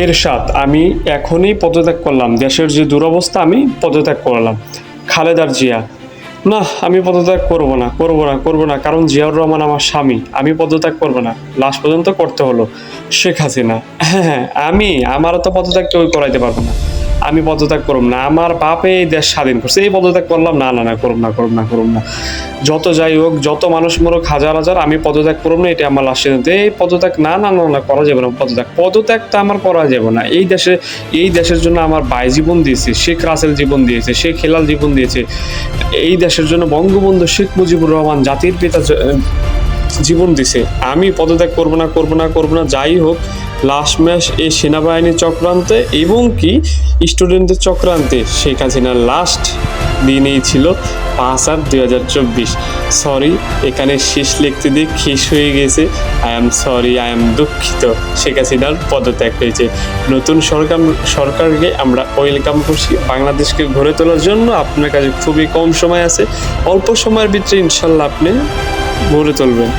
এরশাদ, আমি এখনই পদত্যাগ করলাম। দেশের যে দুরবস্থা, আমি পদত্যাগ করলাম। খালেদা জিয়া, না আমি পদত্যাগ করব না, কারণ জিয়াউর রহমান আমার স্বামী, আমি পদত্যাগ করব না। লাস্ট পর্যন্ত করতে হলো। শেখ হাসিনা, হ্যাঁ আমারও তো পদত্যাগ কেউ করাইতে পারবো না, আমি পদত্যাগ করব না। আমার বাপে এই দেশ স্বাধীন করছে, এই পদত্যাগ করলাম না, করব না। যত যাই হোক, যত মানুষ মরুক হাজার হাজার, আমি পদত্যাগ করব না, এটা আমার লাস্ট সিদ্ধান্ত। এই পদত্যাগ না করা যাবে না। পদত্যাগটা আমার করা যাবে না। এই দেশের জন্য আমার ভাই জীবন দিয়েছে, শেখ রাসেল জীবন দিয়েছে, শেখ হেলাল জীবন দিয়েছে। এই দেশের জন্য বঙ্গবন্ধু শেখ মুজিবুর রহমান জাতির পিতা জীবন দিছে। আমি পদত্যাগ করব না। যাই হোক, লাস্ট ম্যাচ এই সেনাবাহিনীর চক্রান্তে এবং কি স্টুডেন্টদের চক্রান্তে শেখ হাসিনার লাস্ট দিনেই ছিল 5/8/2024। সরি, এখানে শেষ লিখতে দিয়ে শেষ হয়ে গেছে। I am sorry, I am দুঃখিত। শেখ হাসিনার পদত্যাগ হয়েছে। নতুন সরকারকে আমরা ওয়েলকাম করছি। বাংলাদেশকে গড়ে তোলার জন্য আপনার কাছে খুবই কম সময় আছে, অল্প সময়ের ভিতরে ইনশাল্লাহ আপনি গড়ে তুলবেন।